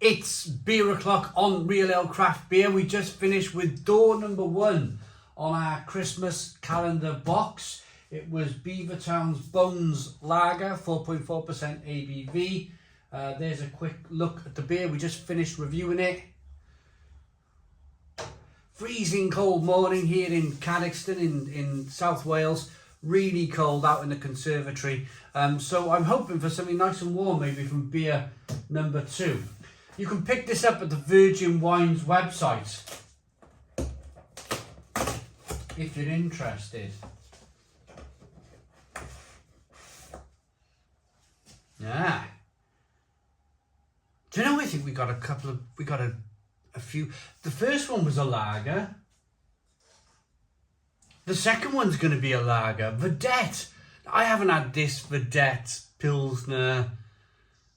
It's beer o'clock on Real Ale Craft Beer. We just finished with door number 1 on our Christmas calendar box. It was Beavertown's Bones Lager, 4.4% ABV. There's a quick look at the beer. We just finished reviewing it. Freezing cold morning here in Cadoxton in South Wales. Really cold out in the conservatory. So I'm hoping for something nice and warm, maybe from beer number 2. You can pick this up at the Virgin Wines website if you're interested. Yeah. Do you know, I think we got a few. The first one was a lager. The second one's going to be a lager. Vedett. I haven't had this Vedett Pilsner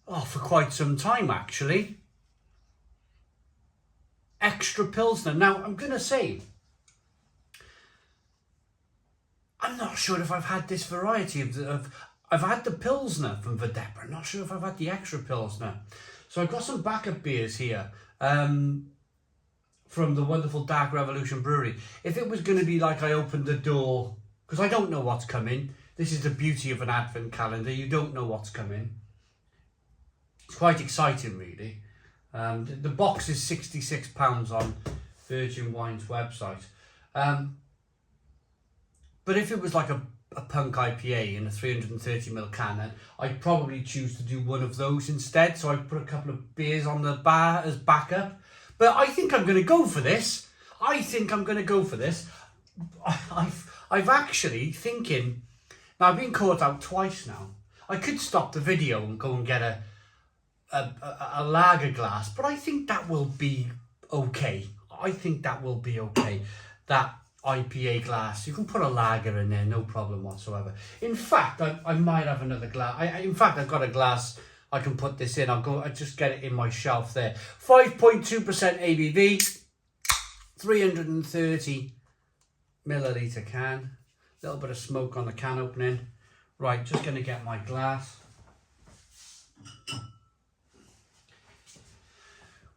for quite some time, actually. Extra Pilsner. Now, I'm going to say, I'm not sure if I've had this variety I've had the Pilsner from Vedett, but I'm not sure if I've had the Extra Pilsner. So I've got some backup beers here from the wonderful Dark Revolution Brewery. If it was going to be like I opened the door, because I don't know what's coming. This is the beauty of an advent calendar. You don't know what's coming. It's quite exciting, really. The box is £66 on Virgin Wines website. But if it was like a punk IPA in a 330ml can, then I'd probably choose to do one of those instead. So I put a couple of beers on the bar as backup. But I think I'm going to go for this. I've actually thinking, now I've been caught out twice now. I could stop the video and go and get a lager glass, but I think that will be okay. That IPA glass, you can put a lager in there, no problem whatsoever. In fact, I might have another glass. I've got a glass I can put this in. I just get it in my shelf there. 5.2% ABV, 330 milliliter can. A little bit of smoke on the can opening. Right, just going to get my glass.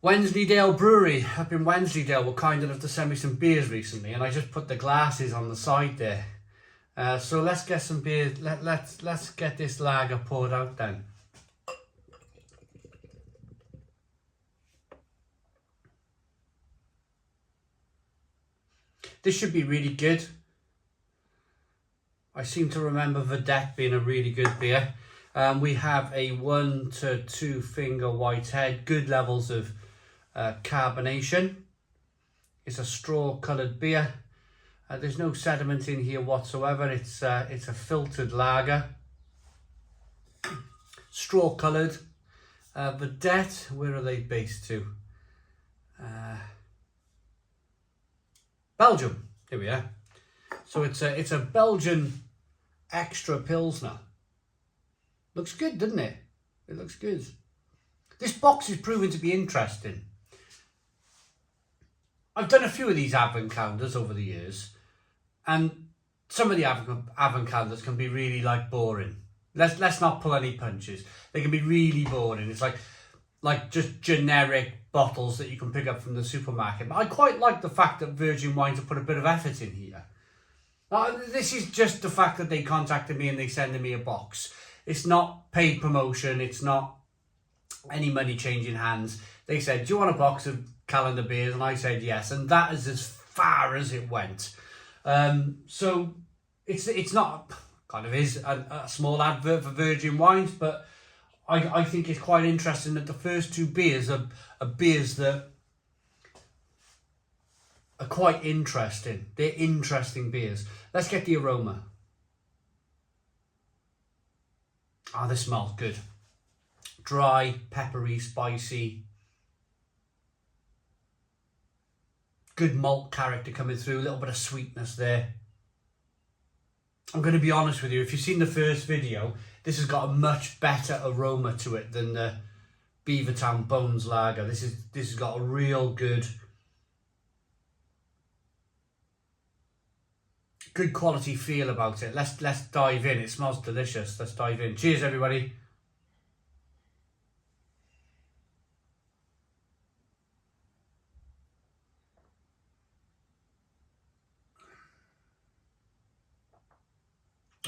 Wensleydale Brewery up in Wensleydale were kind enough to send me some beers recently, and I just put the glasses on the side there. So let's get some beer. Let's get this lager poured out then. This should be really good. I seem to remember Vedett being a really good beer. We have a 1 to 2 finger white head, good levels of carbonation. It's a straw coloured beer. There's no sediment in here whatsoever. It's a filtered lager, straw coloured. Vedett, where are they based to? Belgium. Here we are. So it's a Belgian Extra Pilsner. Looks good, doesn't it? It looks good. This box is proving to be interesting. I've done a few of these advent calendars over the years, and some of the advent calendars can be really boring. Let's not pull any punches. They can be really boring. It's like just generic bottles that you can pick up from the supermarket. But I quite like the fact that Virgin Wines have put a bit of effort in here. This is just the fact that they contacted me and they sent me a box. It's not paid promotion. It's not any money changing hands. They said, do you want a box of calendar beers? And I said yes. And that is as far as it went. So it's not, kind of is a small advert for Virgin Wines, but I think it's quite interesting that the first 2 beers are beers that are quite interesting. They're interesting beers. Let's get the aroma. This smells good. Dry, peppery, spicy. Good malt character coming through, a little bit of sweetness there. I'm going to be honest with you, if you've seen the first video, this has got a much better aroma to it than the Beavertown Bones Lager. This has got a real good quality feel about it. Let's dive in. It smells delicious. Let's dive in. Cheers, everybody.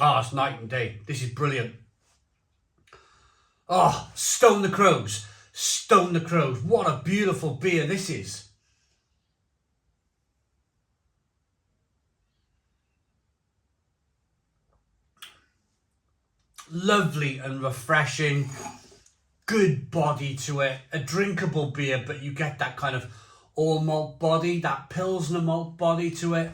Oh, it's night and day. This is brilliant. Oh, Stone the Crows. Stone the Crows. What a beautiful beer this is. Lovely and refreshing. Good body to it. A drinkable beer, but you get that kind of all malt body, that Pilsner malt body to it.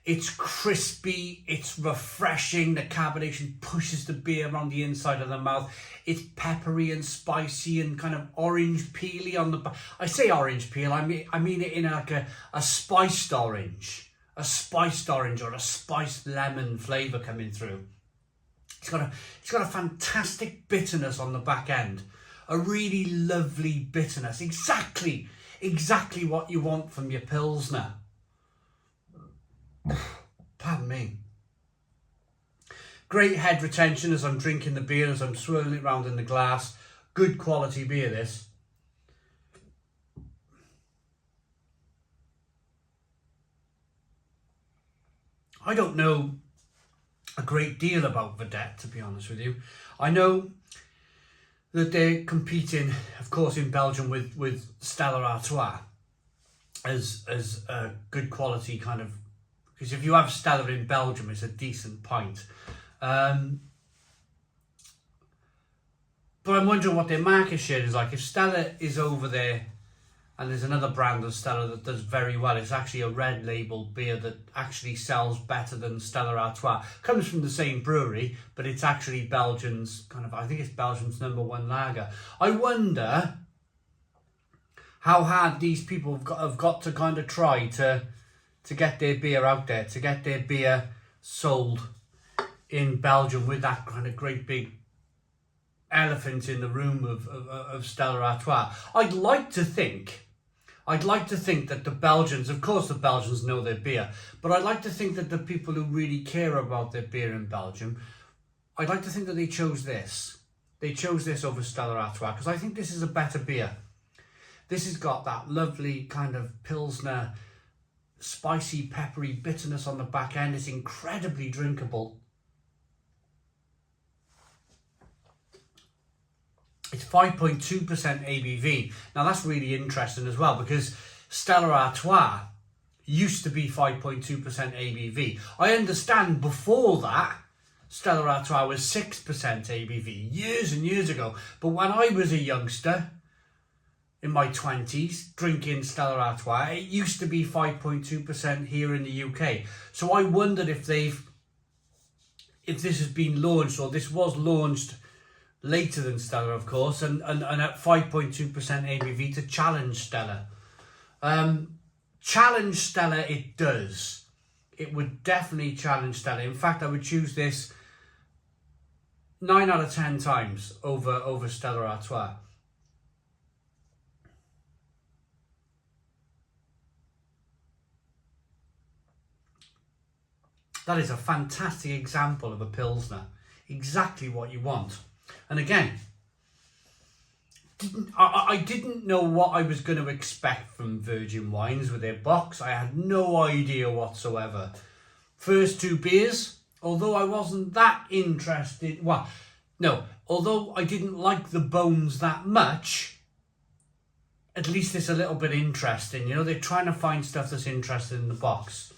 It's crispy, it's refreshing, the carbonation pushes the beer around the inside of the mouth. It's peppery and spicy and kind of orange peely on the back. I say orange peel, I mean it in like a spiced orange. A spiced orange or a spiced lemon flavour coming through. It's got a fantastic bitterness on the back end. A really lovely bitterness. Exactly what you want from your Pilsner. Pardon me. Great head retention as I'm drinking the beer, as I'm swirling it around in the glass. Good quality beer, this. I don't know a great deal about Vedett, to be honest with you. I know that they're competing, of course, in Belgium with Stella Artois as a good quality kind of, because if you have Stella in Belgium, it's a decent pint. But I'm wondering what their market share is like. If Stella is over there and there's another brand of Stella that does very well, it's actually a red label beer that actually sells better than Stella Artois. Comes from the same brewery, but it's actually Belgium's kind of, I think it's Belgium's #1 lager. I wonder how hard these people have got to kind of try to get their beer out there, to get their beer sold in Belgium with that kind of great big elephant in the room of Stella Artois. I'd like to think that the Belgians, of course the Belgians know their beer, but I'd like to think that the people who really care about their beer in Belgium, I'd like to think that they chose this. They chose this over Stella Artois because I think this is a better beer. This has got that lovely kind of Pilsner, spicy, peppery bitterness on the back end. It's incredibly drinkable. It's 5.2% ABV. Now that's really interesting as well because Stella Artois used to be 5.2% ABV. I understand before that Stella Artois was 6% ABV years and years ago. But when I was a youngster in my 20s drinking Stella Artois, it used to be 5.2% here in the UK. So I wondered if this has been launched, or this was launched later than Stella, of course, and at 5.2% ABV to challenge Stella. Challenge Stella it does. It would definitely challenge Stella. In fact, I would choose this 9 out of 10 times over Stella Artois. That is a fantastic example of a Pilsner. Exactly what you want. And again, I didn't know what I was going to expect from Virgin Wines with their box. I had no idea whatsoever. First two beers, although I wasn't that interested, although I didn't like the bones that much, at least it's a little bit interesting. You know, they're trying to find stuff that's interesting in the box,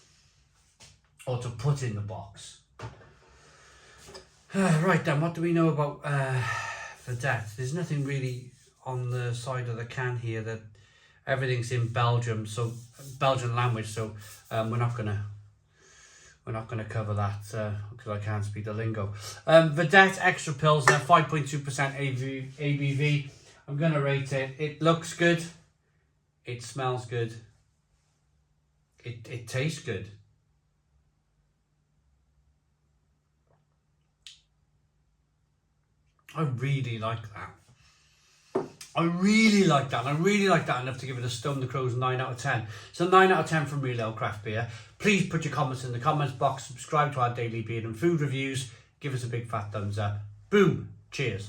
or to put in the box. Right then, what do we know about Vedett? There's nothing really on the side of the can here. That everything's in Belgium, so Belgian language. So we're not gonna cover that because I can't speak the lingo. Vedett Extra Pilsner, 5.2% ABV. I'm gonna rate it. It looks good. It smells good. It tastes good. I really like that. I really like that enough to give it a Stone the Crows 9 out of 10. So 9 out of 10 from Real Ale Craft Beer. Please put your comments in the comments box. Subscribe to our daily beer and food reviews. Give us a big fat thumbs up. Boom. Cheers.